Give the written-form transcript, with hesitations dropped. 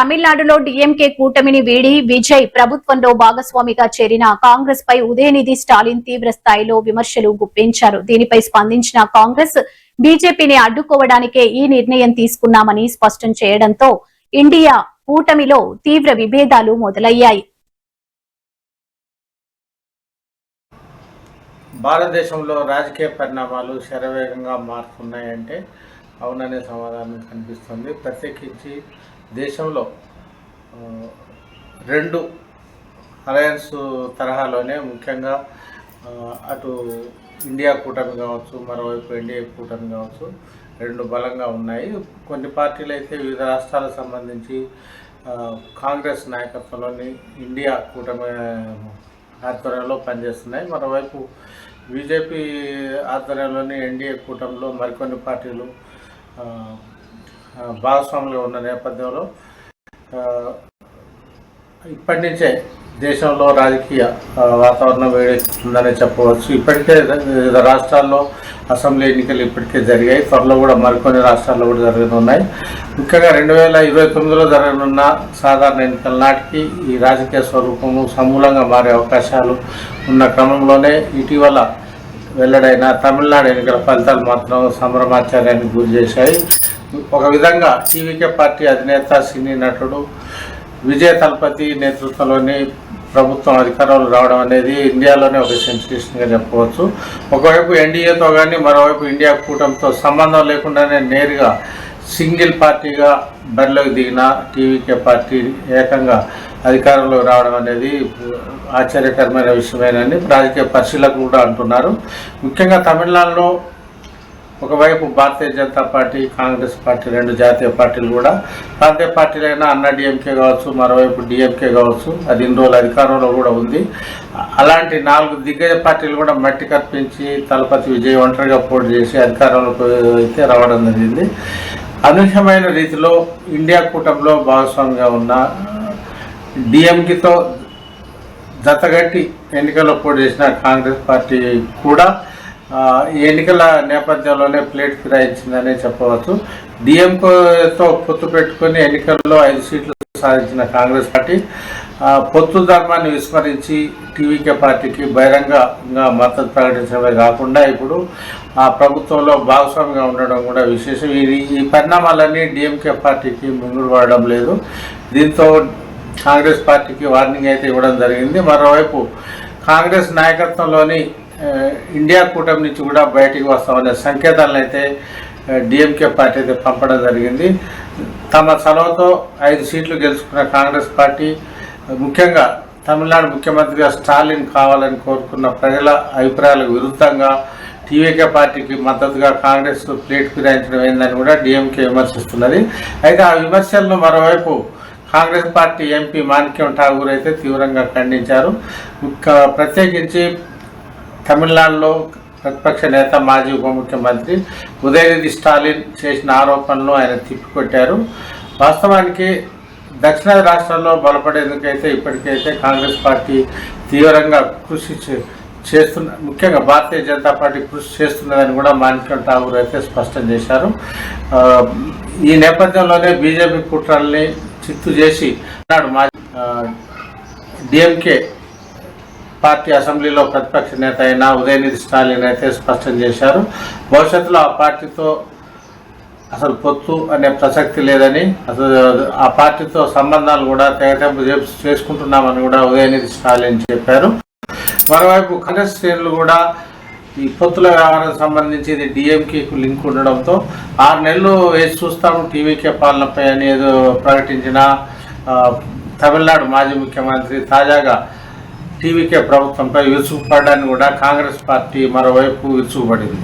తమిళనాడులో డీఎంకే కూటమిని వీడి విజయ్ ప్రభుత్వంలో భాగస్వామిగా చేరిన కాంగ్రెస్ పై ఉదయనిధి స్టాలిన్ తీవ్ర స్థాయిలో విమర్శలు గుప్పించారు. దీనిపై స్పందించిన కాంగ్రెస్ బీజేపీని అడ్డుకోవడానికే ఈ నిర్ణయం తీసుకున్నామని స్పష్టం చేయడంతో ఇండియా కూటమిలో తీవ్ర విభేదాలు మొదలయ్యాయి. భారతదేశంలో రాజకీయ పరిణామాలు శరవేగంగా మారుతున్నాయంటే అవుననే సమాధానం కనిపిస్తుంది. ప్రత్యేకించి దేశంలో రెండు అలయన్స్ తరహాలోనే ముఖ్యంగా అటు ఇండియా కూటమి కావచ్చు, మరోవైపు ఎన్డీఏ కూటమి కావచ్చు, రెండు బలంగా ఉన్నాయి. కొన్ని పార్టీలు అయితే వివిధ రాష్ట్రాలకు సంబంధించి కాంగ్రెస్ నాయకత్వంలోని ఇండియా కూటమి ఆధ్వర్యంలో పనిచేస్తున్నాయి. మరోవైపు బీజేపీ ఆధ్వర్యంలోని ఎన్డీఏ కూటమిలో మరికొన్ని పార్టీలు భాగస్వాములుగా ఉన్న నేపథ్యంలో ఇప్పటి నుంచే దేశంలో రాజకీయ వాతావరణం వేడెక్కుతుందని చెప్పవచ్చు. ఇప్పటికే వివిధ రాష్ట్రాల్లో అసెంబ్లీ ఎన్నికలు ఇప్పటికే జరిగాయి. త్వరలో కూడా మరికొన్ని రాష్ట్రాల్లో కూడా జరగనున్నాయి. ముఖ్యంగా 2029లో జరగనున్న సాధారణ ఎన్నికల నాటికి ఈ రాజకీయ స్వరూపము సమూలంగా మారే అవకాశాలు ఉన్న క్రమంలోనే ఇటీవల వెల్లడైన తమిళనాడు ఎన్నికల ఫలితాలు మాత్రం సంభ్రమాచార్యానికి గురి చేశాయి. ఒక విధంగా టీవీకే పార్టీ అధినేత సినీ నటుడు విజయ్ తలపతి నేతృత్వంలోని ప్రభుత్వం అధికారంలో రావడం అనేది ఇండియాలోనే ఒక సెన్సేషన్గా చెప్పవచ్చు. ఒకవైపు ఎన్డీఏతో కానీ మరోవైపు ఇండియా కూటమితో సంబంధం లేకుండానే నేరుగా సింగిల్ పార్టీగా బరిలోకి దిగిన టీవీకే పార్టీ ఏకంగా అధికారంలో రావడం అనేది ఆశ్చర్యకరమైన విషయమేనని రాజకీయ పరిశీలకులు కూడా అంటున్నారు. ముఖ్యంగా తమిళనాడులో ఒకవైపు భారతీయ జనతా పార్టీ, కాంగ్రెస్ పార్టీ రెండు జాతీయ పార్టీలు కూడా ప్రాంతీయ పార్టీలైనా అన్నా డిఎంకే కావచ్చు, మరోవైపు డిఎంకే కావచ్చు, అది ఇన్ని రోజులు అధికారంలో కూడా ఉంది. అలాంటి 4 దిగ్గజ పార్టీలు కూడా మట్టి కప్పించి తలపతి విజయ్ ఒంటరిగా పోటీ చేసి అధికారంలోకి అయితే రావడం జరిగింది. అనూహ్యమైన రీతిలో ఇండియా కూటమిలో భాగస్వామిగా ఉన్న డిఎంకేతో జతగట్టి ఎన్నికల్లో పోటీ చేసిన కాంగ్రెస్ పార్టీ కూడా ఈ ఎన్నికల నేపథ్యంలోనే ప్లేట్ ఫిరాయించిందనే చెప్పవచ్చు. డిఎంకేతో పొత్తు పెట్టుకుని ఎన్నికల్లో 5 సీట్లు సాధించిన కాంగ్రెస్ పార్టీ పొత్తు ధర్మాన్ని విస్మరించి టీవీకే పార్టీకి బహిరంగంగా మద్దతు ప్రకటించడమే కాకుండా ఇప్పుడు ఆ ప్రభుత్వంలో భాగస్వామిగా ఉండడం కూడా విశేషం. ఈ పరిణామాలన్నీ డిఎంకే పార్టీకి ముందుకు పడడం లేదు. దీంతో కాంగ్రెస్ పార్టీకి వార్నింగ్ అయితే ఇవ్వడం జరిగింది. మరోవైపు కాంగ్రెస్ నాయకత్వంలోని ఇండియా కూటమి నుంచి కూడా బయటికి వస్తామనే సంకేతాలను అయితే డిఎంకే పార్టీ అయితే పంపడం జరిగింది. తమ చొరవతో 5 సీట్లు గెలుచుకున్న కాంగ్రెస్ పార్టీ ముఖ్యంగా తమిళనాడు ముఖ్యమంత్రిగా స్టాలిన్ కావాలని కోరుకున్న ప్రజల అభిప్రాయాలకు విరుద్ధంగా టీవీకే పార్టీకి మద్దతుగా కాంగ్రెస్ ప్లేట్ ఫిరాయించడం ఏందని కూడా డిఎంకే విమర్శిస్తున్నది. అయితే ఆ విమర్శలను మరోవైపు కాంగ్రెస్ పార్టీ ఎంపీ మాణిక్యం ఠాగూర్ అయితే తీవ్రంగా ఖండించారు. ప్రత్యేకించి తమిళనాడులో ప్రతిపక్ష నేత మాజీ ఉప ముఖ్యమంత్రి ఉదయనిధి స్టాలిన్ చేసిన ఆరోపణలు ఆయన తిప్పికొట్టారు. వాస్తవానికి దక్షిణాది రాష్ట్రాల్లో బలపడేందుకైతే ఇప్పటికైతే కాంగ్రెస్ పార్టీ తీవ్రంగా కృషి చేస్తున్న, ముఖ్యంగా భారతీయ జనతా పార్టీ కృషి చేస్తున్నదని కూడా మాణిక్యం ఠాగూర్ అయితే స్పష్టం చేశారు. ఈ నేపథ్యంలోనే బీజేపీ కుట్రల్ని చిత్తు చేసి డిఎంకే పార్టీ అసెంబ్లీలో ప్రతిపక్ష నేత అయిన ఉదయనిధి స్టాలిన్ అయితే స్పష్టం చేశారు. భవిష్యత్తులో ఆ పార్టీతో అసలు పొత్తు అనే ప్రసక్తి లేదని, అసలు ఆ పార్టీతో సంబంధాలు కూడా తెగతెంపు చేసుకుంటున్నామని కూడా ఉదయనిధి స్టాలిన్ చెప్పారు. మరోవైపు కాంగ్రెస్ శ్రేణులు కూడా ఈ పొత్తుల వ్యవహారం సంబంధించి ఇది డిఎంకేకు లింక్ ఉండడంతో 6 నెలలు వేసి చూస్తాము టీవీకే పాలనపై అని ఏదో ప్రకటించిన తమిళనాడు మాజీ ముఖ్యమంత్రి తాజాగా టీవీకే ప్రభుత్వంపై విరుచుకుపడడానికి కూడా కాంగ్రెస్ పార్టీ మరోవైపు విరుచుకుపడింది.